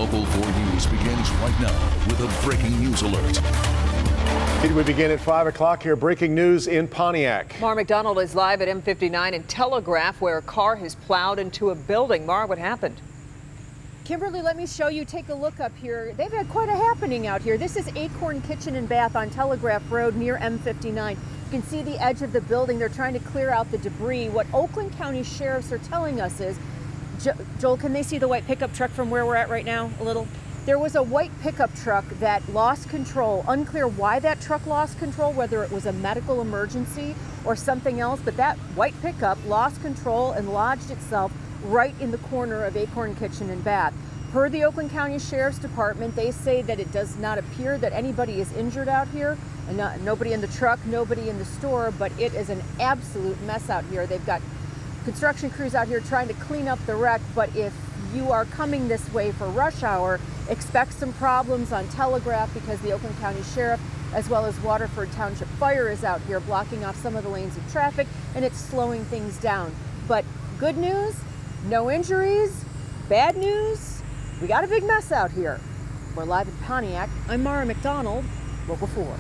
Local 4 News begins right now with a breaking news alert. We begin at 5 o'clock here. Breaking news in Pontiac. Mara McDonald is live at M59 in Telegraph, where a car has plowed into a building. Mara, what happened? Kimberly, let me show you. Take a look up here. They've had quite a happening out here. This is Acorn Kitchen and Bath on Telegraph Road near M59. You can see the edge of the building. They're trying to clear out the debris. What Oakland County sheriffs are telling us is, Joel, can they see the white pickup truck from where we're at right now a little? There was a white pickup truck that lost control. Unclear why that truck lost control, whether it was a medical emergency or something else, but that white pickup lost control and lodged itself right in the corner of Acorn Kitchen and Bath. Per the Oakland County Sheriff's Department, they say that it does not appear that anybody is injured out here, and nobody in the truck, nobody in the store, but it is an absolute mess out here. They've got construction crews out here trying to clean up the wreck, but if you are coming this way for rush hour, expect some problems on Telegraph because the Oakland County Sheriff as well as Waterford Township Fire is out here blocking off some of the lanes of traffic, and it's slowing things down. But good news, no injuries. Bad news, we got a big mess out here. We're live in Pontiac. I'm Mara McDonald, Local 4.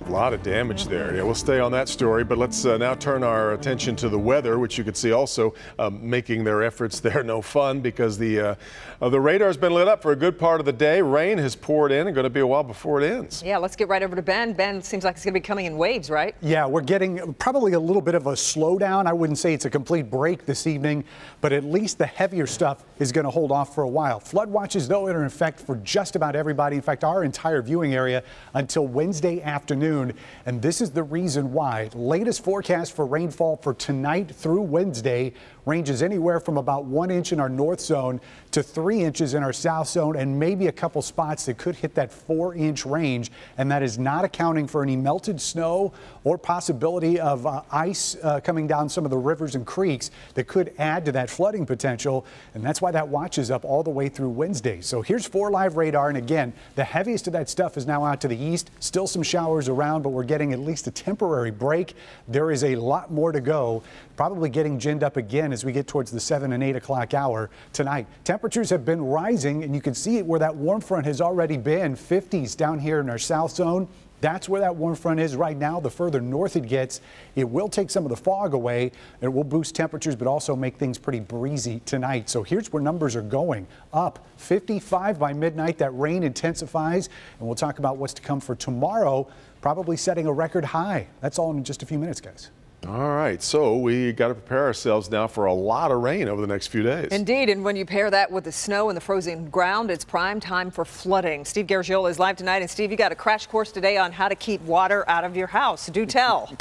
A lot of damage there. Yeah, we'll stay on that story, but let's now turn our attention to the weather, which you can see also making their efforts there no fun because the radar's been lit up for a good part of the day. Rain has poured in and going to be a while before it ends. Yeah, let's get right over to Ben. Ben, seems like it's going to be coming in waves, right? Yeah, we're getting probably a little bit of a slowdown. I wouldn't say it's a complete break this evening, but at least the heavier stuff is going to hold off for a while. Flood watches, though, are in effect for just about everybody. In fact, our entire viewing area until Wednesday afternoon. And this is the reason why. Latest forecast for rainfall for tonight through Wednesday ranges anywhere from about 1 inch in our north zone to 3 inches in our south zone, and maybe a couple spots that could hit that 4-inch range. And that is not accounting for any melted snow or possibility of ice coming down some of the rivers and creeks that could add to that flooding potential. And that's why that watch is up all the way through Wednesday. So here's 4 live radar. And again, the heaviest of that stuff is now out to the east. Still some showers around, but we're getting at least a temporary break. There is a lot more to go, probably getting ginned up again as we get towards the 7 and 8 o'clock hour tonight. Temperatures have been rising, and you can see it where that warm front has already been. 50s down here in our south zone. That's where that warm front is right now. The further north it gets, it will take some of the fog away. It will boost temperatures, but also make things pretty breezy tonight. So here's where numbers are going. Up 55 by midnight. That rain intensifies, and we'll talk about what's to come for tomorrow, probably setting a record high. That's all in just a few minutes, guys. All right, so we got to prepare ourselves now for a lot of rain over the next few days. Indeed, and when you pair that with the snow and the frozen ground, it's prime time for flooding. Steve Garagiola is live tonight, and Steve, you got a crash course today on how to keep water out of your house. Do tell.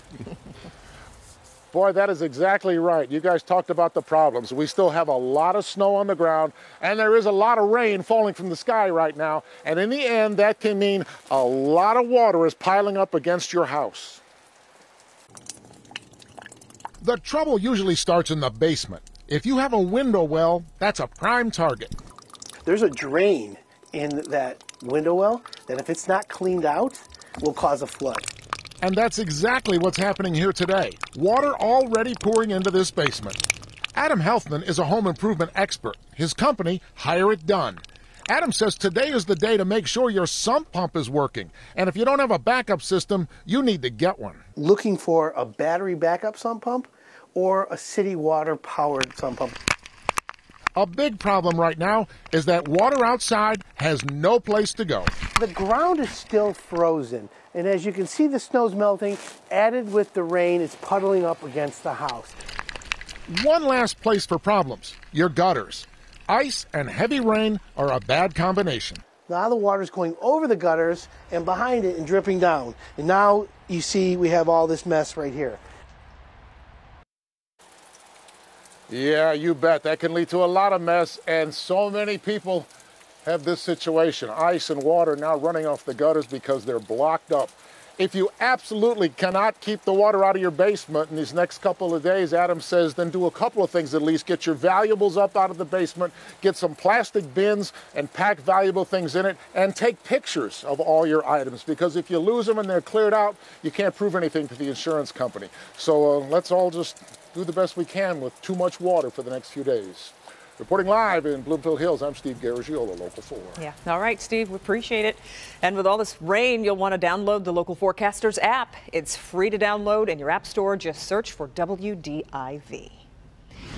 Boy, that is exactly right. You guys talked about the problems. We still have a lot of snow on the ground, and there is a lot of rain falling from the sky right now. And in the end, that can mean a lot of water is piling up against your house. The trouble usually starts in the basement. If you have a window well, that's a prime target. There's a drain in that window well that if it's not cleaned out, will cause a flood. And that's exactly what's happening here today. Water already pouring into this basement. Adam Healthman is a home improvement expert. His company, Hire It Done. Adam says today is the day to make sure your sump pump is working. And if you don't have a backup system, you need to get one. Looking for a battery backup sump pump or a city water powered sump pump. A big problem right now is that water outside has no place to go. The ground is still frozen, and as you can see, the snow's melting. Added with the rain, it's puddling up against the house. One last place for problems, your gutters. Ice and heavy rain are a bad combination. Now the water's going over the gutters and behind it and dripping down. And now you see we have all this mess right here. Yeah, you bet. That can lead to a lot of mess, and so many people have this situation. Ice and water now running off the gutters because they're blocked up. If you absolutely cannot keep the water out of your basement in these next couple of days, Adam says, then do a couple of things at least. Get your valuables up out of the basement, get some plastic bins and pack valuable things in it, and take pictures of all your items, because if you lose them and they're cleared out, you can't prove anything to the insurance company. So let's all just do the best we can with too much water for the next few days. Reporting live in Bloomfield Hills, I'm Steve Garagiola, Local 4. Yeah. All right, Steve, we appreciate it. And with all this rain, you'll want to download the Local Forecasters app. It's free to download in your app store. Just search for WDIV.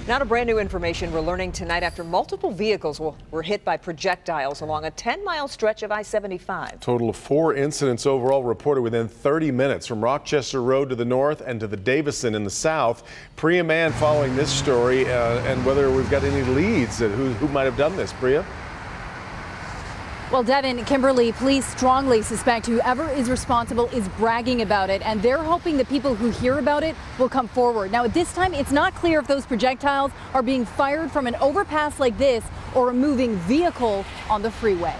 Now to brand new information we're learning tonight after multiple vehicles were hit by projectiles along a 10-mile stretch of I-75. Total of 4 incidents overall reported within 30 minutes from Rochester Road to the north and to the Davison in the south. Priya Mann following this story and whether we've got any leads at who might have done this. Priya? Well, Devin, Kimberly, police strongly suspect whoever is responsible is bragging about it, and they're hoping the people who hear about it will come forward. Now, at this time, it's not clear if those projectiles are being fired from an overpass like this or a moving vehicle on the freeway.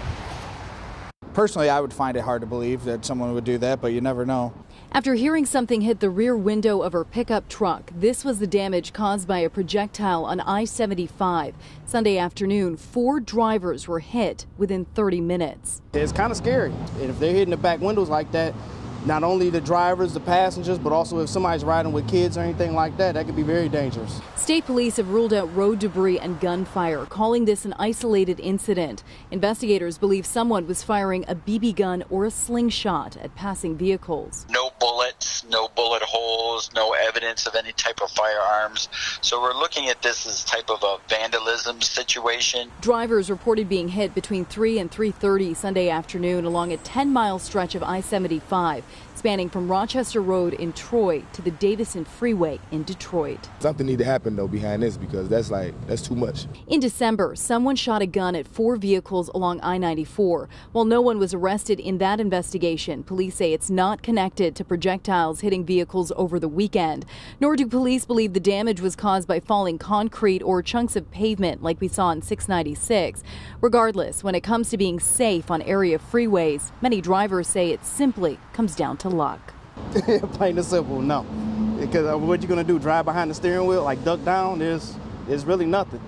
Personally, I would find it hard to believe that someone would do that, but you never know. After hearing something hit the rear window of her pickup truck, this was the damage caused by a projectile on I-75. Sunday afternoon, 4 drivers were hit within 30 minutes. It's kind of scary. And if they're hitting the back windows like that, not only the drivers, the passengers, but also if somebody's riding with kids or anything like that, that could be very dangerous. State police have ruled out road debris and gunfire, calling this an isolated incident. Investigators believe someone was firing a BB gun or a slingshot at passing vehicles. No bullets, no bullet holes, no evidence of any type of firearms. So we're looking at this as type of a vandalism situation. Drivers reported being hit between 3 and 3:30 Sunday afternoon along a 10-mile stretch of I-75, spanning from Rochester Road in Troy to the Davison Freeway in Detroit. Something need to happen though behind this because that's too much. In December, someone shot a gun at 4 vehicles along I-94. While no one was arrested in that investigation, police say it's not connected to projectiles hitting vehicles over the weekend. Nor do police believe the damage was caused by falling concrete or chunks of pavement like we saw on 696. Regardless, when it comes to being safe on area freeways, many drivers say it simply comes down to luck. Plain and simple, no. Because what you gonna do, drive behind the steering wheel, like duck down? There's really nothing.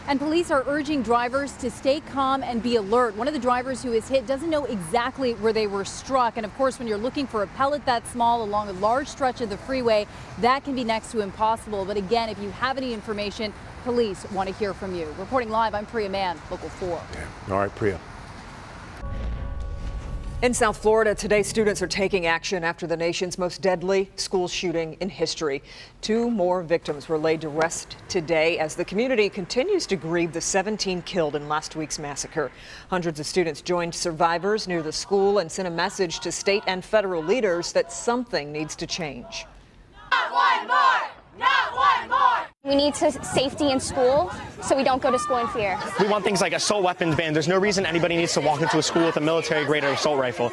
And police are urging drivers to stay calm and be alert. One of the drivers who is hit doesn't know exactly where they were struck. And of course, when you're looking for a pellet that small along a large stretch of the freeway, that can be next to impossible. But again, if you have any information, police want to hear from you. Reporting live, I'm Priya Mann, Local 4. Yeah. All right, Priya. In South Florida, today students are taking action after the nation's most deadly school shooting in history. 2 more victims were laid to rest today as the community continues to grieve the 17 killed in last week's massacre. Hundreds of students joined survivors near the school and sent a message to state and federal leaders that something needs to change. Not one more! Not one more! We need safety in school so we don't go to school in fear. We want things like assault weapons banned. There's no reason anybody needs to walk into a school with a military-grade assault rifle.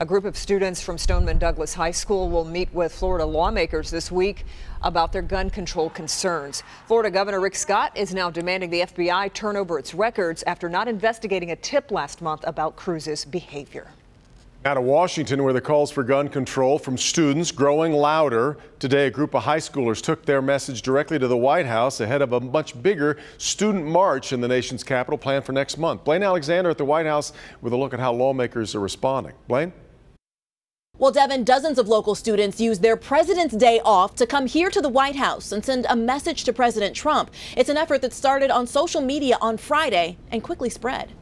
A group of students from Stoneman Douglas High School will meet with Florida lawmakers this week about their gun control concerns. Florida Governor Rick Scott is now demanding the FBI turn over its records after not investigating a tip last month about Cruz's behavior. Out of Washington, where the calls for gun control from students growing louder. Today, a group of high schoolers took their message directly to the White House ahead of a much bigger student march in the nation's capital planned for next month. Blaine Alexander at the White House with a look at how lawmakers are responding. Blaine? Well, Devin, dozens of local students used their President's Day off to come here to the White House and send a message to President Trump. It's an effort that started on social media on Friday and quickly spread.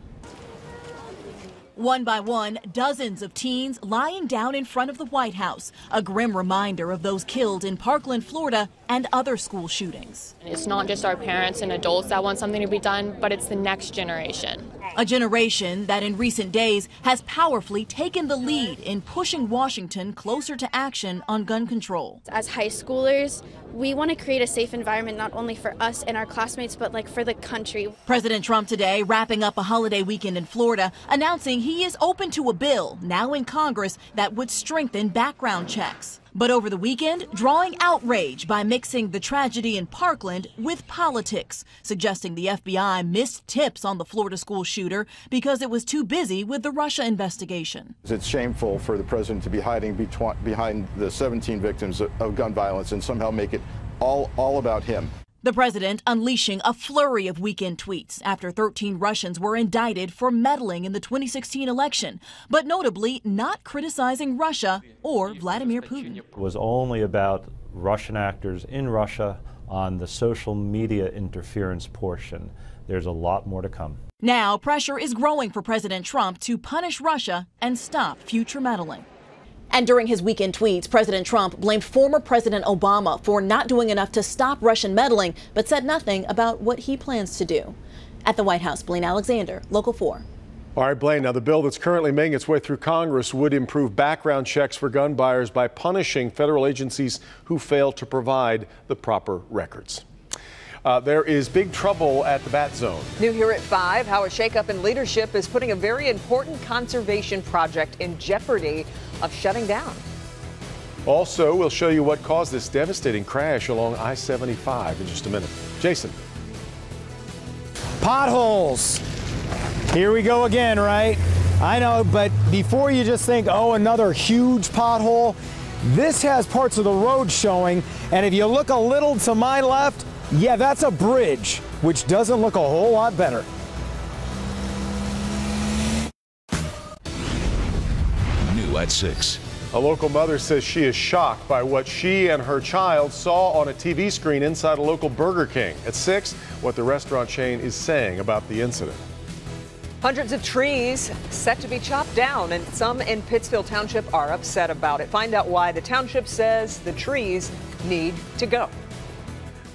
One by one, dozens of teens lying down in front of the White House, a grim reminder of those killed in Parkland, Florida, and other school shootings. It's not just our parents and adults that want something to be done, but it's the next generation. A generation that in recent days has powerfully taken the lead in pushing Washington closer to action on gun control. As high schoolers, we want to create a safe environment not only for us and our classmates, but for the country. President Trump today wrapping up a holiday weekend in Florida, announcing he is open to a bill now in Congress that would strengthen background checks. But over the weekend, drawing outrage by mixing the tragedy in Parkland with politics, suggesting the FBI missed tips on the Florida school shooter because it was too busy with the Russia investigation. It's shameful for the president to be hiding behind the 17 victims of gun violence and somehow make it all about him. The president unleashing a flurry of weekend tweets after 13 Russians were indicted for meddling in the 2016 election, but notably not criticizing Russia or Vladimir Putin. It was only about Russian actors in Russia on the social media interference portion. There's a lot more to come. Now, pressure is growing for President Trump to punish Russia and stop future meddling. And during his weekend tweets, President Trump blamed former President Obama for not doing enough to stop Russian meddling, but said nothing about what he plans to do. At the White House, Blaine Alexander, Local 4. All right, Blaine, now the bill that's currently making its way through Congress would improve background checks for gun buyers by punishing federal agencies who fail to provide the proper records. There is big trouble at the Bat Zone. New here at 5, how a shakeup in leadership is putting a very important conservation project in jeopardy of shutting down. Also, we'll show you what caused this devastating crash along I-75 in just a minute. Jason. Potholes. Here we go again, right? I know, but before you just think, oh, another huge pothole, this has parts of the road showing, and if you look a little to my left, yeah, that's a bridge, which doesn't look a whole lot better. New at 6. A local mother says she is shocked by what she and her child saw on a TV screen inside a local Burger King. At 6, what the restaurant chain is saying about the incident. Hundreds of trees set to be chopped down, and some in Pittsfield Township are upset about it. Find out why the township says the trees need to go.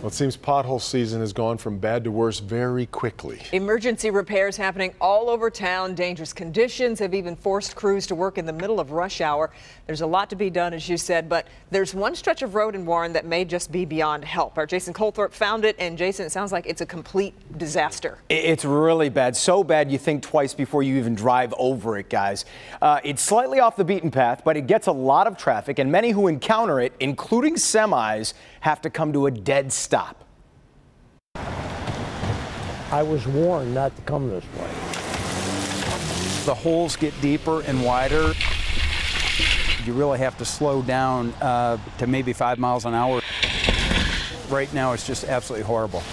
Well, it seems pothole season has gone from bad to worse very quickly. Emergency repairs happening all over town. Dangerous conditions have even forced crews to work in the middle of rush hour. There's a lot to be done, as you said, but there's one stretch of road in Warren that may just be beyond help. Our Jason Colthorpe found it, and Jason, it sounds like it's a complete disaster. It's really bad. So bad you think twice before you even drive over it, guys. It's slightly off the beaten path, but it gets a lot of traffic, and many who encounter it, including semis, have to come to a dead stop. I was warned not to come this way. The holes get deeper and wider. You really have to slow down to maybe 5 miles an hour. Right now, it's just absolutely horrible.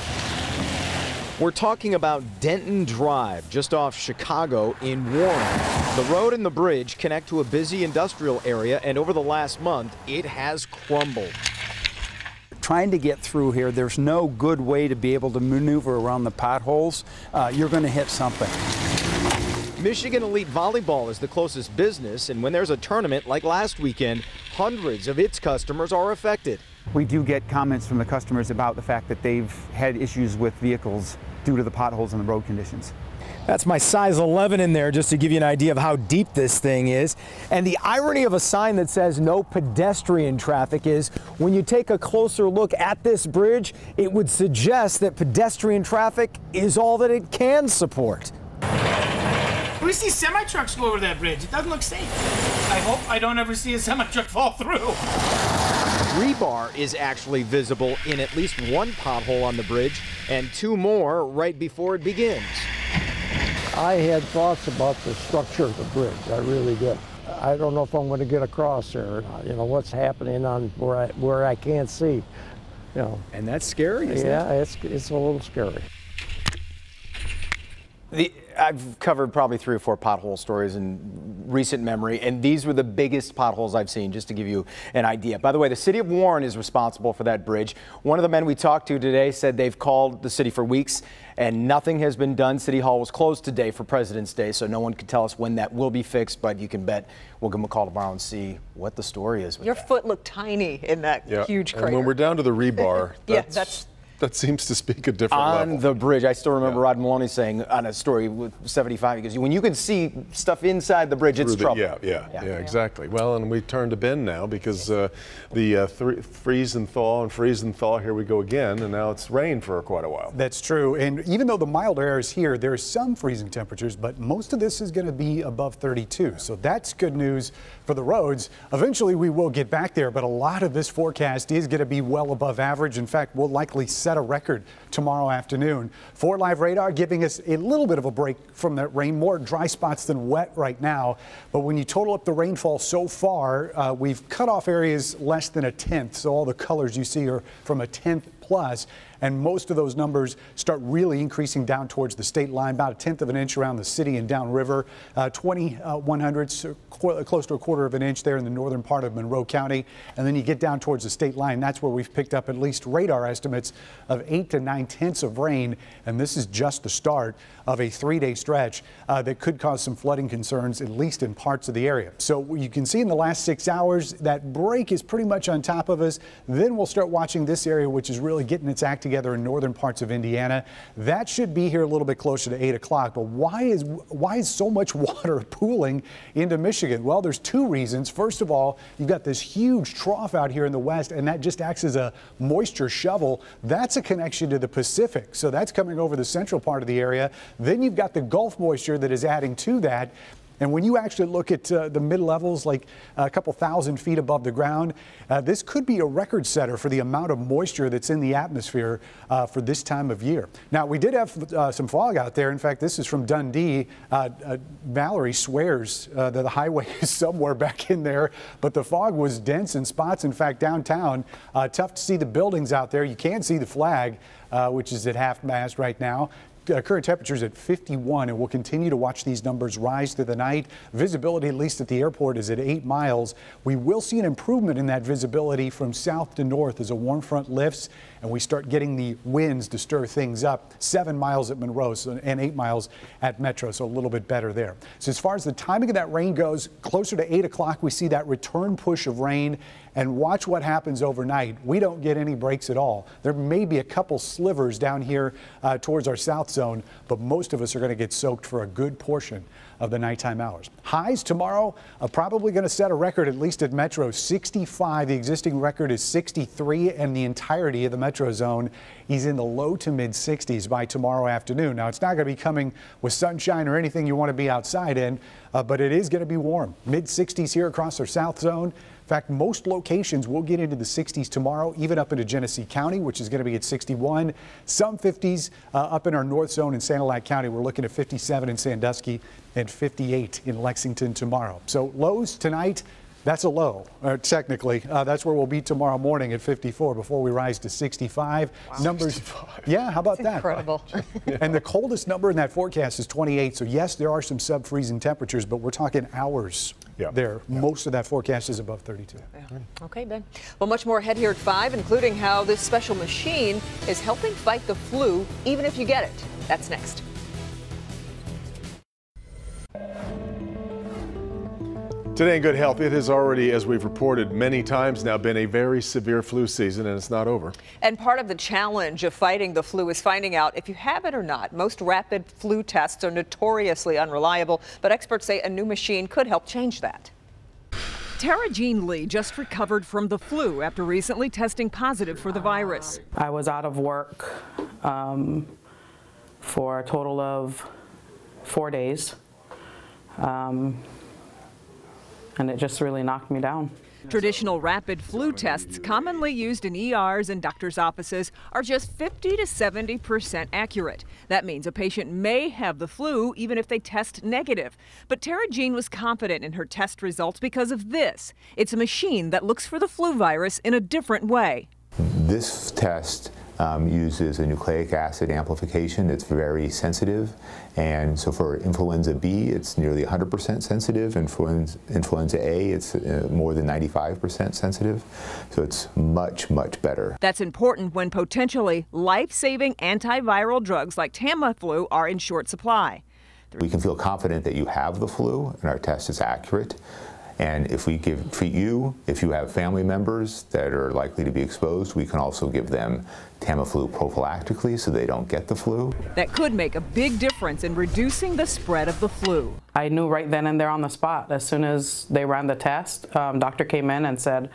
We're talking about Denton Drive, just off Chicago in Warren. The road and the bridge connect to a busy industrial area, and over the last month, it has crumbled. Trying to get through here, there's no good way to be able to maneuver around the potholes. You're going to hit something. Michigan Elite Volleyball is the closest business, and when there's a tournament like last weekend, hundreds of its customers are affected. We do get comments from the customers about the fact that they've had issues with vehicles due to the potholes and the road conditions. That's my size 11 in there, just to give you an idea of how deep this thing is. And the irony of a sign that says no pedestrian traffic is when you take a closer look at this bridge, it would suggest that pedestrian traffic is all that it can support. We see semi-trucks go over that bridge. It doesn't look safe. I hope I don't ever see a semi-truck fall through. Rebar is actually visible in at least one pothole on the bridge and 2 more right before it begins. I had thoughts about the structure of the bridge. I really did. I don't know if I'm going to get across there. You know, what's happening on where I can't see. You know. And that's scary, isn't it? Yeah, it's a little scary. I've covered probably 3 or 4 pothole stories in recent memory, and these were the biggest potholes I've seen, just to give you an idea. By the way, the city of Warren is responsible for that bridge. One of the men we talked to today said they've called the city for weeks and nothing has been done. City Hall was closed today for President's Day, so no one can tell us when that will be fixed, but you can bet we'll give them a call tomorrow and see what the story is with Your that. foot looked tiny in that huge crater. And when we're down to the rebar, yeah, that seems to speak a different level. On the bridge, I still remember Rod Maloney saying on a story with 75, because when you can see stuff inside the bridge, it's trouble. Yeah, exactly. Well, and we turned to bend now because the freeze and thaw, here we go again, and now it's rain for quite a while. That's true, and even though the mild air is here, there's some freezing temperatures, but most of this is going to be above 32, so that's good news for the roads. Eventually, we will get back there, but a lot of this forecast is going to be well above average. In fact, we'll likely set a record tomorrow afternoon. 4 Live radar giving us a little bit of a break from that rain, more dry spots than wet right now. But when you total up the rainfall so far, we've cut off areas less than a tenth. So all the colors you see are from a tenth plus. and most of those numbers start really increasing down towards the state line, about 1/10 of an inch around the city and downriver, 20/100, close to 1/4 of an inch there in the northern part of Monroe County, and then you get down towards the state line. That's where we've picked up at least radar estimates of 8 to 9/10 of rain, and this is just the start of a 3-day stretch that could cause some flooding concerns, at least in parts of the area. So you can see in the last 6 hours that break is pretty much on top of us. Then we'll start watching this area, which is really getting its act together in northern parts of Indiana. That should be here a little bit closer to 8 o'clock. But why is so much water pooling into Michigan? Well, there's 2 reasons. First of all, you've got this huge trough out here in the west, and that just acts as a moisture shovel. That's a connection to the Pacific, so that's coming over the central part of the area. Then you've got the Gulf moisture that is adding to that. And when you actually look at the mid-levels, like a couple thousand feet above the ground, this could be a record setter for the amount of moisture that's in the atmosphere for this time of year. Now, we did have some fog out there. In fact, this is from Dundee. Valerie swears that the highway is somewhere back in there, but the fog was dense in spots. In fact, downtown, tough to see the buildings out there. You can see the flag, which is at half-mast right now. Current temperatures at 51, and we'll continue to watch these numbers rise through the night. Visibility, at least at the airport, is at 8 miles. We will see an improvement in that visibility from south to north as a warm front lifts and we start getting the winds to stir things up. 7 miles at Monroe and 8 miles at Metro, so a little bit better there. So as far as the timing of that rain goes, closer to 8 o'clock, we see that return push of rain. And watch what happens overnight. We don't get any breaks at all. There may be a couple slivers down here towards our south zone, but most of us are going to get soaked for a good portion of the nighttime hours. Highs tomorrow are probably going to set a record, at least at Metro, 65. The existing record is 63, and the entirety of the Metro zone is in the low to mid 60s by tomorrow afternoon. Now, it's not going to be coming with sunshine or anything you want to be outside in, but it is going to be warm. Mid 60s here across our south zone. In fact, most locations will get into the 60s tomorrow, even up into Genesee County, which is going to be at 61. Some 50s up in our north zone in Sanilac County. We're looking at 57 in Sandusky and 58 in Lexington tomorrow. So lows tonight, that's a low, technically. That's where we'll be tomorrow morning at 54 before we rise to 65. Wow. Numbers, 65. Yeah, how about that? Incredible. And the coldest number in that forecast is 28. So yes, there are some sub-freezing temperatures, but we're talking hours. Yeah. There. Yeah. Most of that forecast is above 32. Yeah. Okay, Ben. Well, much more ahead here at 5, including how this special machine is helping fight the flu, even if you get it. That's next. Today in Good Health, it has already, as we've reported many times now, been a very severe flu season, and it's not over. And part of the challenge of fighting the flu is finding out if you have it or not. Most rapid flu tests are notoriously unreliable, but experts say a new machine could help change that. Tara Jean Lee just recovered from the flu after recently testing positive for the virus. I was out of work for a total of 4 days. And it just really knocked me down. Traditional rapid flu tests commonly used in ERs and doctors' offices are just 50 to 70% accurate. That means a patient may have the flu even if they test negative. But Tara Jean was confident in her test results because of this. It's a machine that looks for the flu virus in a different way. This test uses a nucleic acid amplification. It's very sensitive, and so for influenza B it's nearly 100% sensitive. Influenza A, it's more than 95% sensitive, so it's much better. That's important when potentially life-saving antiviral drugs like Tamiflu are in short supply. We can feel confident that you have the flu and our test is accurate. And if we treat you, if you have family members that are likely to be exposed, we can also give them Tamiflu prophylactically so they don't get the flu. That could make a big difference in reducing the spread of the flu. I knew right then and there on the spot. As soon as they ran the test, doctor came in and said,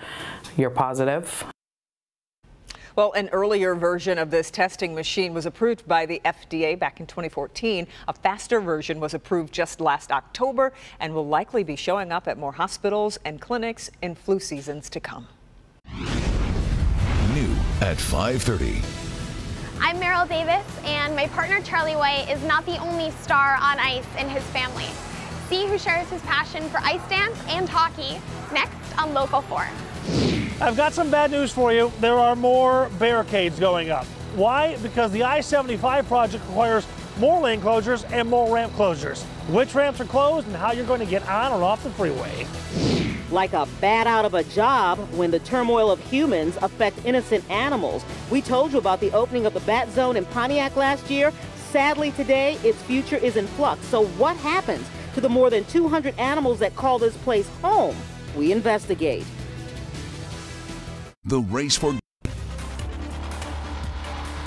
"You're positive." Well, an earlier version of this testing machine was approved by the FDA back in 2014. A faster version was approved just last October and will likely be showing up at more hospitals and clinics in flu seasons to come. New at 5:30. I'm Meryl Davis, and my partner Charlie White is not the only star on ice in his family. See who shares his passion for ice dance and hockey next on Local 4. I've got some bad news for you. There are more barricades going up. Why? Because the I-75 project requires more lane closures and more ramp closures. Which ramps are closed and how you're going to get on or off the freeway. Like a bat out of a job when the turmoil of humans affect innocent animals. We told you about the opening of the Bat Zone in Pontiac last year. Sadly today, its future is in flux. So what happens to the more than 200 animals that call this place home? We investigate. The race for...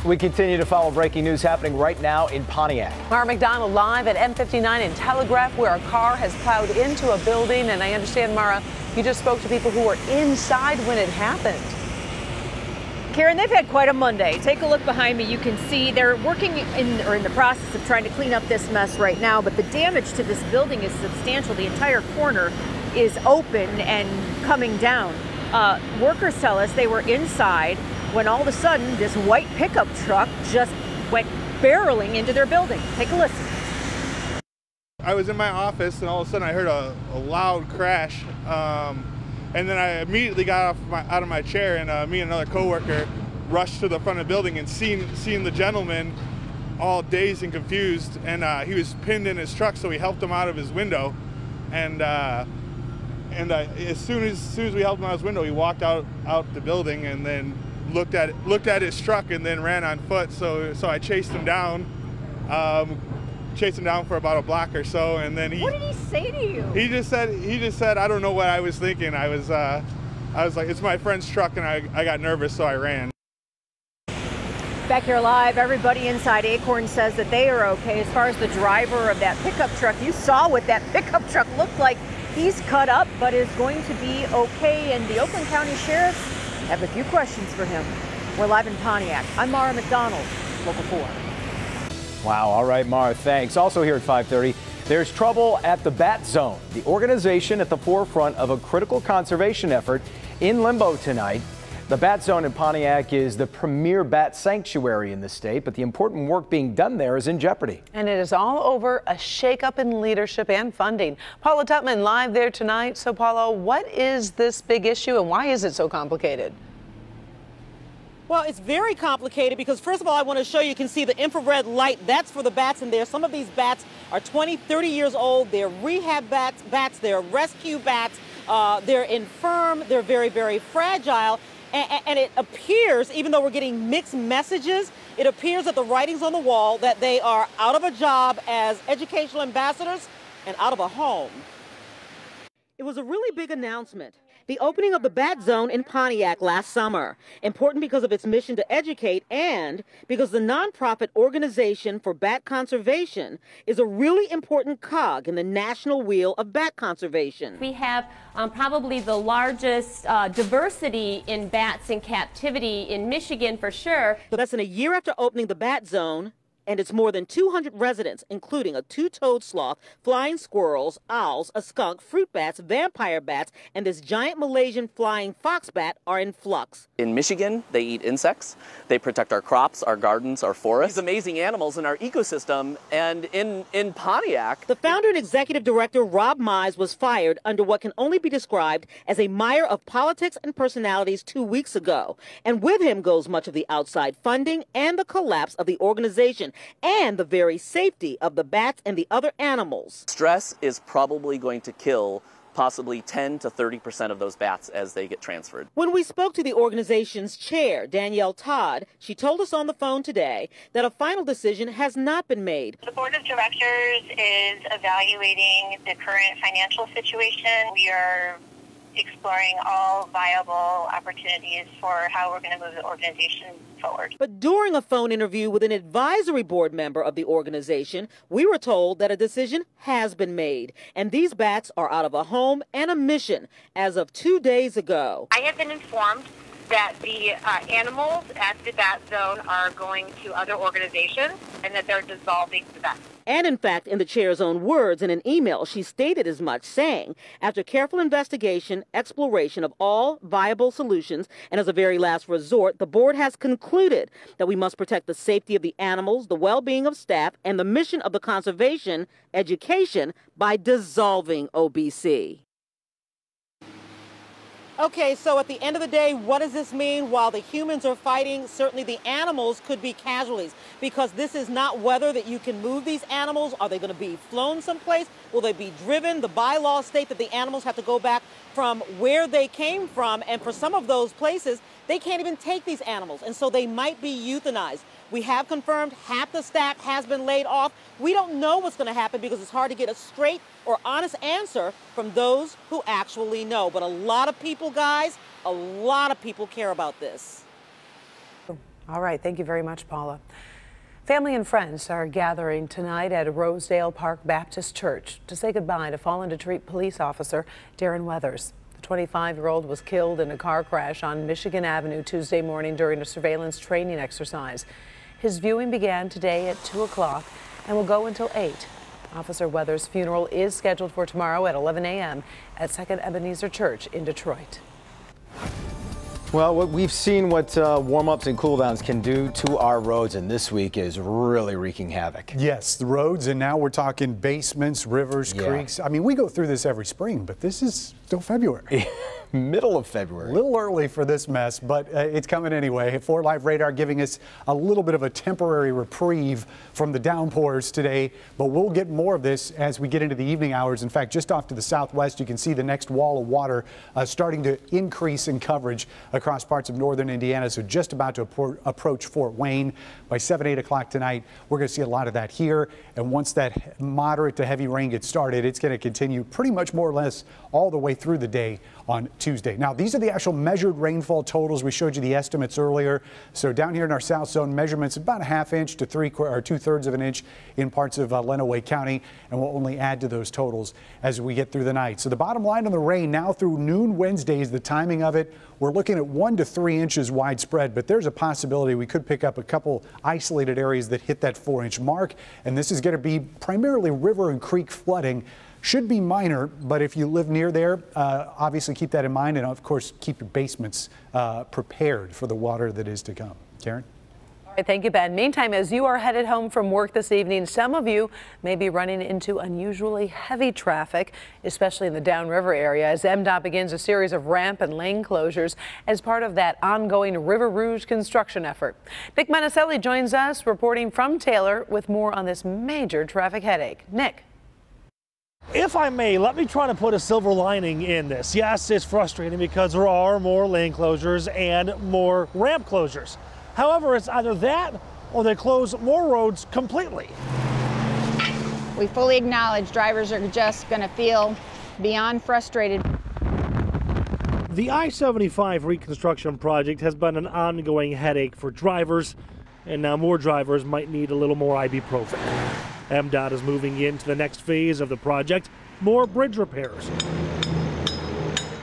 We continue to follow breaking news happening right now in Pontiac. Mara McDonald live at M59 in Telegraph, where a car has plowed into a building. And I understand, Mara, you just spoke to people who were inside when it happened. Karen, they've had quite a Monday. Take a look behind me. You can see they're working in the process of trying to clean up this mess right now. But the damage to this building is substantial. The entire corner is open and coming down. Workers tell us they were inside when all of a sudden this white pickup truck just went barreling into their building. Take a listen. I was in my office and all of a sudden I heard a loud crash. And then I immediately got out of my chair, and me and another coworker rushed to the front of the building and seen the gentleman all dazed and confused, and he was pinned in his truck, so we helped him out of his window. And as soon as we helped him out of his window, he walked out the building and then looked at his truck and then ran on foot. So I chased him down. Chased him down for about a block or so, and then What did he say to you? He just said I don't know what I was thinking. I was like, it's my friend's truck, and I got nervous, so I ran. Back here live, everybody inside Acorn says that they are okay. As far as the driver of that pickup truck, you saw what that pickup truck looked like. He's cut up, but is going to be okay. And the Oakland County Sheriffs have a few questions for him. We're live in Pontiac. I'm Mara McDonald, Local 4. Wow. All right, Mara, thanks. Also here at 5:30, there's trouble at the Bat Zone, the organization at the forefront of a critical conservation effort in limbo tonight. The Bat Zone in Pontiac is the premier bat sanctuary in the state, but the important work being done there is in jeopardy. And it is all over a shakeup in leadership and funding. Paula Tutman live there tonight. So, Paula, what is this big issue and why is it so complicated? Well, it's very complicated because, first of all, I want to show you can see the infrared light. That's for the bats in there. Some of these bats are 20, 30 years old. They're rehab bats. They're rescue bats. They're infirm. They're very, very fragile. And it appears, even though we're getting mixed messages, it appears that the writing's on the wall that they are out of a job as educational ambassadors and out of a home. It was a really big announcement. The opening of the Bat Zone in Pontiac last summer. Important because of its mission to educate and because the nonprofit Organization for Bat Conservation is a really important cog in the national wheel of bat conservation. We have probably the largest diversity in bats in captivity in Michigan for sure. So less than a year after opening the Bat Zone, and it's more than 200 residents, including a two-toed sloth, flying squirrels, owls, a skunk, fruit bats, vampire bats, and this giant Malaysian flying fox bat are in flux. In Michigan, they eat insects. They protect our crops, our gardens, our forests. These amazing animals in our ecosystem. And in Pontiac... The founder and executive director, Rob Mize, was fired under what can only be described as a mire of politics and personalities 2 weeks ago. And with him goes much of the outside funding and the collapse of the organization and the very safety of the bats and the other animals. Stress is probably going to kill possibly 10 to 30% of those bats as they get transferred. When we spoke to the organization's chair, Danielle Todd, she told us on the phone today that a final decision has not been made. The board of directors is evaluating the current financial situation. We are exploring all viable opportunities for how we're going to move the organization forward. But during a phone interview with an advisory board member of the organization, we were told that a decision has been made, and these bats are out of a home and a mission as of 2 days ago. I have been informed that the animals at the Bat Zone are going to other organizations and that they're dissolving the bats. And in fact, in the chair's own words, in an email, she stated as much, saying, after careful investigation, exploration of all viable solutions, and as a very last resort, the board has concluded that we must protect the safety of the animals, the well-being of staff, and the mission of the conservation education by dissolving OBC. Okay, so at the end of the day, what does this mean? While the humans are fighting, certainly the animals could be casualties, because this is not weather that you can move these animals. Are they going to be flown someplace? Will they be driven? The bylaws state that the animals have to go back from where they came from, and for some of those places, they can't even take these animals, and so they might be euthanized. We have confirmed half the staff has been laid off. We don't know what's going to happen because it's hard to get a straight or honest answer from those who actually know. But a lot of people, guys, a lot of people care about this. All right, thank you very much, Paula. Family and friends are gathering tonight at Rosedale Park Baptist Church to say goodbye to fallen Detroit police officer Darren Weathers. The 25-year-old was killed in a car crash on Michigan Avenue Tuesday morning during a surveillance training exercise. His viewing began today at 2 o'clock and will go until 8. Officer Weathers' funeral is scheduled for tomorrow at 11 a.m. at 2nd Ebenezer Church in Detroit. Well, we've seen what warm-ups and cool-downs can do to our roads, and this week is really wreaking havoc. Yes, the roads, and now we're talking basements, rivers, creeks. I mean, we go through this every spring, but this is still February. Middle of February. A little early for this mess, but it's coming anyway. 4 Live radar giving us a little bit of a temporary reprieve from the downpours today, but we'll get more of this as we get into the evening hours. In fact, just off to the southwest, you can see the next wall of water starting to increase in coverage across parts of northern Indiana, so just about to approach Fort Wayne. By 7, 8 o'clock tonight, we're going to see a lot of that here, and once that moderate to heavy rain gets started, it's going to continue pretty much more or less all the way through the day on Tuesday. Now, these are the actual measured rainfall totals. We showed you the estimates earlier. So down here in our south zone, measurements about a ½ inch to 2/3 of an inch in parts of Lenawee County, and we'll only add to those totals as we get through the night. So the bottom line on the rain now through noon Wednesday is the timing of it. We're looking at 1 to 3 inches widespread, but there's a possibility we could pick up a couple isolated areas that hit that 4-inch mark, and this is going to be primarily river and creek flooding. Should be minor, but if you live near there, obviously keep that in mind, and of course keep your basements prepared for the water that is to come. Karen? All right, thank you, Ben. Meantime, as you are headed home from work this evening, some of you may be running into unusually heavy traffic, especially in the downriver area, as MDOT begins a series of ramp and lane closures as part of that ongoing River Rouge construction effort. Nick Monticelli joins us reporting from Taylor with more on this major traffic headache. Nick. If I may, let me try to put a silver lining in this. Yes, it's frustrating because there are more lane closures and more ramp closures. However, it's either that or they close more roads completely. We fully acknowledge drivers are just going to feel beyond frustrated. The I-75 reconstruction project has been an ongoing headache for drivers, and now more drivers might need a little more ibuprofen. MDOT is moving into the next phase of the project, more bridge repairs.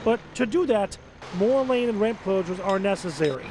But to do that, more lane and ramp closures are necessary,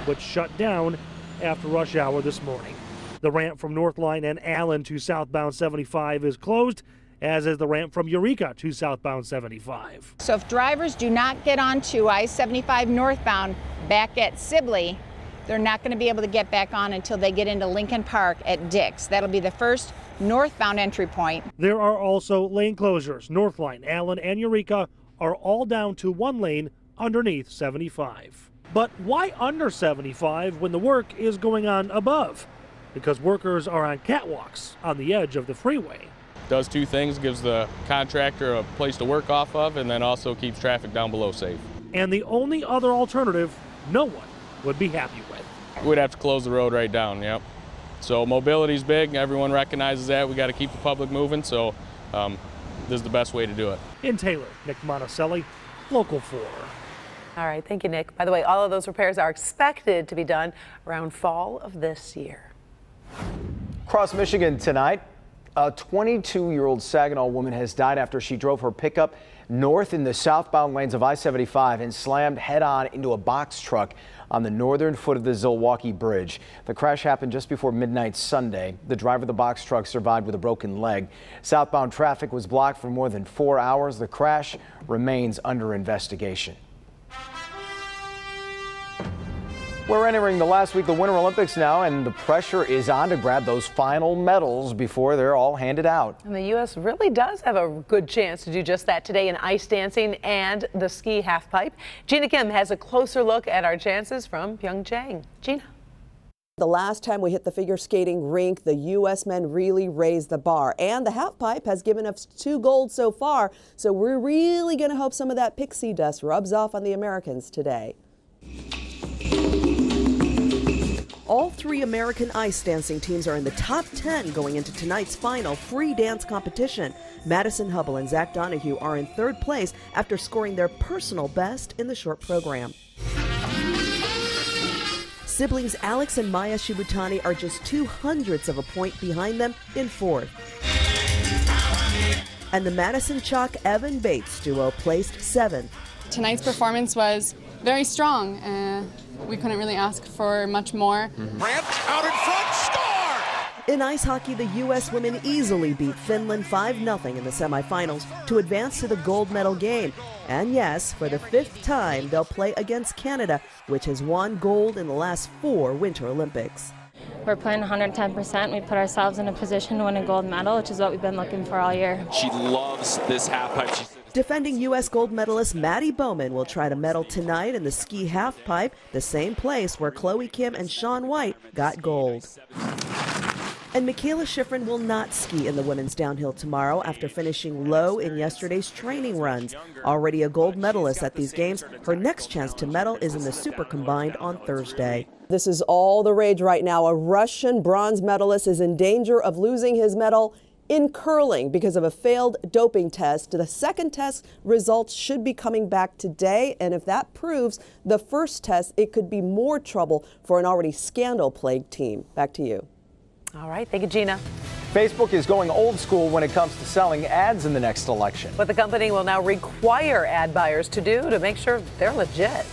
which shut down after rush hour this morning. The ramp from Northline and Allen to southbound 75 is closed, as is the ramp from Eureka to southbound 75. So if drivers do not get onto I-75 northbound back at Sibley, they're not going to be able to get back on until they get into Lincoln Park at Dix. That'll be the first northbound entry point. There are also lane closures. Northline, Allen, and Eureka are all down to 1 lane underneath 75. But why under 75 when the work is going on above? Because workers are on catwalks on the edge of the freeway. Does 2 things, gives the contractor a place to work off of, and then also keeps traffic down below safe. And the only other alternative, no one would be happy with. We'd have to close the road right down, yep. So mobility's big, everyone recognizes that. We got to keep the public moving, so this is the best way to do it. In Taylor, Nick Monticelli, Local 4. All right, thank you, Nick. By the way, all of those repairs are expected to be done around fall of this year. Across Michigan tonight, a 22-year-old Saginaw woman has died after she drove her pickup north in the southbound lanes of I-75 and slammed head-on into a box truck on the northern foot of the Zilwaukee Bridge. The crash happened just before midnight Sunday. The driver of the box truck survived with a broken leg. Southbound traffic was blocked for more than 4 hours. The crash remains under investigation. We're entering the last week of the Winter Olympics now, and the pressure is on to grab those final medals before they're all handed out. And the U.S. really does have a good chance to do just that today in ice dancing and the ski halfpipe. Gina Kim has a closer look at our chances from Pyeongchang. Gina. The last time we hit the figure skating rink, the U.S. men really raised the bar, and the halfpipe has given us 2 golds so far, so we're really going to hope some of that pixie dust rubs off on the Americans today. All 3 American ice dancing teams are in the top 10 going into tonight's final free dance competition. Madison Hubble and Zach Donahue are in 3rd place after scoring their personal best in the short program. Siblings Alex and Maya Shibutani are just 0.02 of a point behind them in 4th. And the Madison Chalk Evan Bates duo placed 7th. Tonight's performance was very strong. We couldn't really ask for much more. Brandt out in front, score! In ice hockey, the U.S. women easily beat Finland 5-0 in the semifinals to advance to the gold medal game. And yes, for the 5th time, they'll play against Canada, which has won gold in the last 4 Winter Olympics. We're playing 110%. We put ourselves in a position to win a gold medal, which is what we've been looking for all year. She loves this halfpipe. Defending U.S. gold medalist Maddie Bowman will try to medal tonight in the ski halfpipe, the same place where Chloe Kim and Shaun White got gold. And Michaela Schifrin will not ski in the women's downhill tomorrow after finishing low in yesterday's training runs. Already a gold medalist at these games, her next chance to medal is in the super combined on Thursday. This is all the rage right now. A Russian bronze medalist is in danger of losing his medal in curling because of a failed doping test. The second test results should be coming back today, and if that proves the first test, it could be more trouble for an already scandal-plagued team. Back to you. All right, thank you, Gina. Facebook is going old school when it comes to selling ads in the next election. What the company will now require ad buyers to do to make sure they're legit.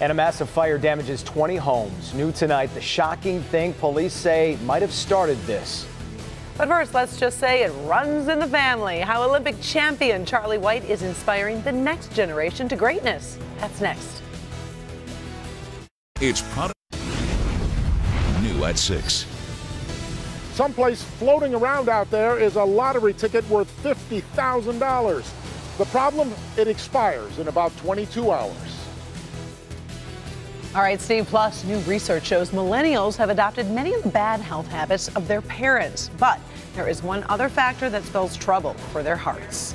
And a massive fire damages 20 homes. New tonight, the shocking thing police say might have started this. But first, let's just say it runs in the family. How Olympic champion Charlie White is inspiring the next generation to greatness. That's next. It's product new at 6. Someplace floating around out there is a lottery ticket worth $50,000. The problem, it expires in about 22 hours. All right, Steve, plus new research shows millennials have adopted many of the bad health habits of their parents. But there is one other factor that spells trouble for their hearts.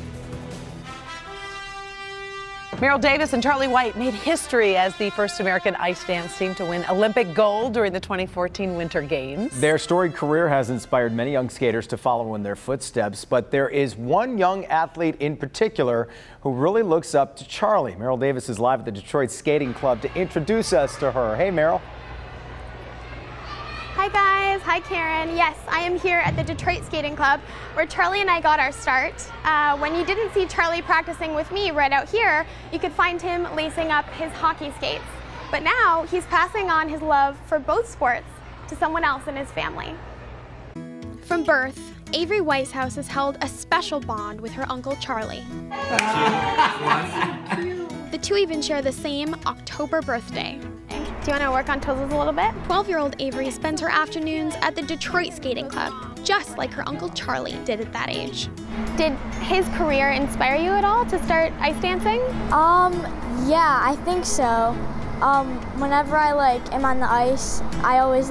Meryl Davis and Charlie White made history as the first American ice dance team to win Olympic gold during the 2014 Winter Games. Their storied career has inspired many young skaters to follow in their footsteps, but there is one young athlete in particular who really looks up to Charlie. Meryl Davis is live at the Detroit Skating Club to introduce us to her. Hey, Meryl. Hi guys, hi Karen. Yes, I am here at the Detroit Skating Club where Charlie and I got our start. When you didn't see Charlie practicing with me right out here, you could find him lacing up his hockey skates. But now he's passing on his love for both sports to someone else in his family. From birth, Avery Weishaus has held a special bond with her uncle Charlie. The two even share the same October birthday. Do you want to work on toes a little bit? 12-year-old Avery spends her afternoons at the Detroit Skating Club, just like her uncle Charlie did at that age. Did his career inspire you at all to start ice dancing? Yeah, I think so. Whenever I am on the ice, I always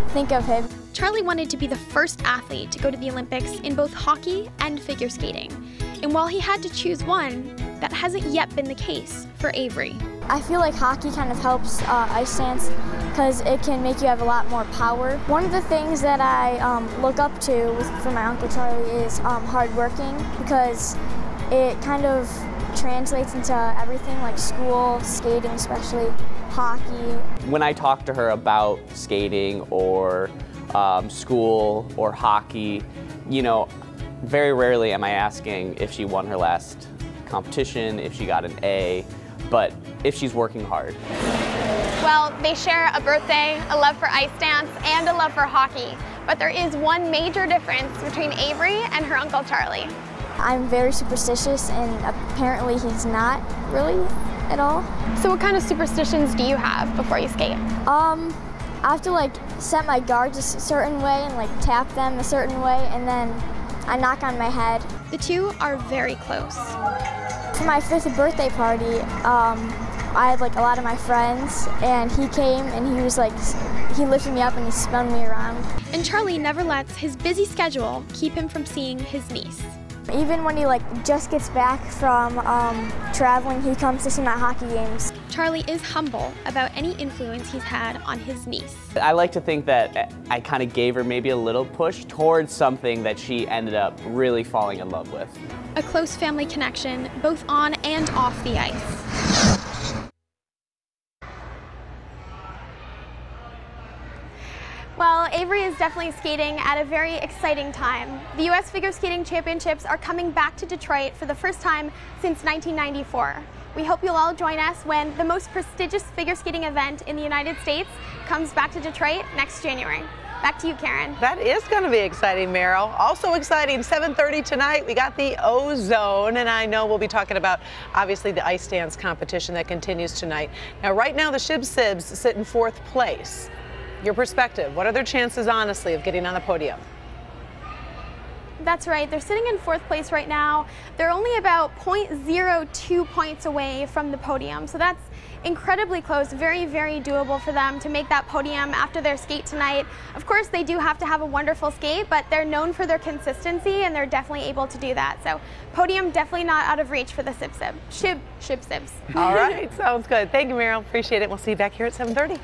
think of him. Charlie wanted to be the first athlete to go to the Olympics in both hockey and figure skating. And while he had to choose one, that hasn't yet been the case for Avery. I feel like hockey kind of helps ice dance because it can make you have a lot more power. One of the things that I look up to for my Uncle Charlie is hard working, because it kind of translates into everything like school, skating especially, hockey. When I talk to her about skating or school or hockey, very rarely am I asking if she won her last competition, if she got an A, but if she's working hard. Well, they share a birthday, a love for ice dance, and a love for hockey. But there is one major difference between Avery and her Uncle Charlie. I'm very superstitious, and apparently he's not really. at all. So what kind of superstitions do you have before you skate? I have to like set my guards a certain way and like tap them a certain way, and then I knock on my head. The two are very close. For my 5th birthday party, I had like a lot of my friends, and he came and he was like, he lifted me up and he spun me around. And Charlie never lets his busy schedule keep him from seeing his niece. Even when he like just gets back from traveling, he comes to see my hockey games. Charlie is humble about any influence he's had on his niece. I like to think that I kind of gave her maybe a little push towards something that she ended up really falling in love with. A close family connection, both on and off the ice. Well, Avery is definitely skating at a very exciting time. The U.S. Figure Skating Championships are coming back to Detroit for the first time since 1994. We hope you'll all join us when the most prestigious figure skating event in the United States comes back to Detroit next January. Back to you, Karen. That is going to be exciting, Meryl. Also exciting, 7:30 tonight, we got the O-Zone, and I know we'll be talking about, obviously, the ice dance competition that continues tonight. Now, right now, the Shib-Sibs sit in 4th place. Your perspective, what are their chances, honestly, of getting on the podium? That's right. They're sitting in 4th place right now. They're only about 0.02 points away from the podium, so that's incredibly close. Very, very doable for them to make that podium after their skate tonight. Of course, they do have to have a wonderful skate, but they're known for their consistency, and they're definitely able to do that. So podium definitely not out of reach for the Shib-Sibs. All right, sounds good. Thank you, Meryl. Appreciate it. We'll see you back here at 7:30.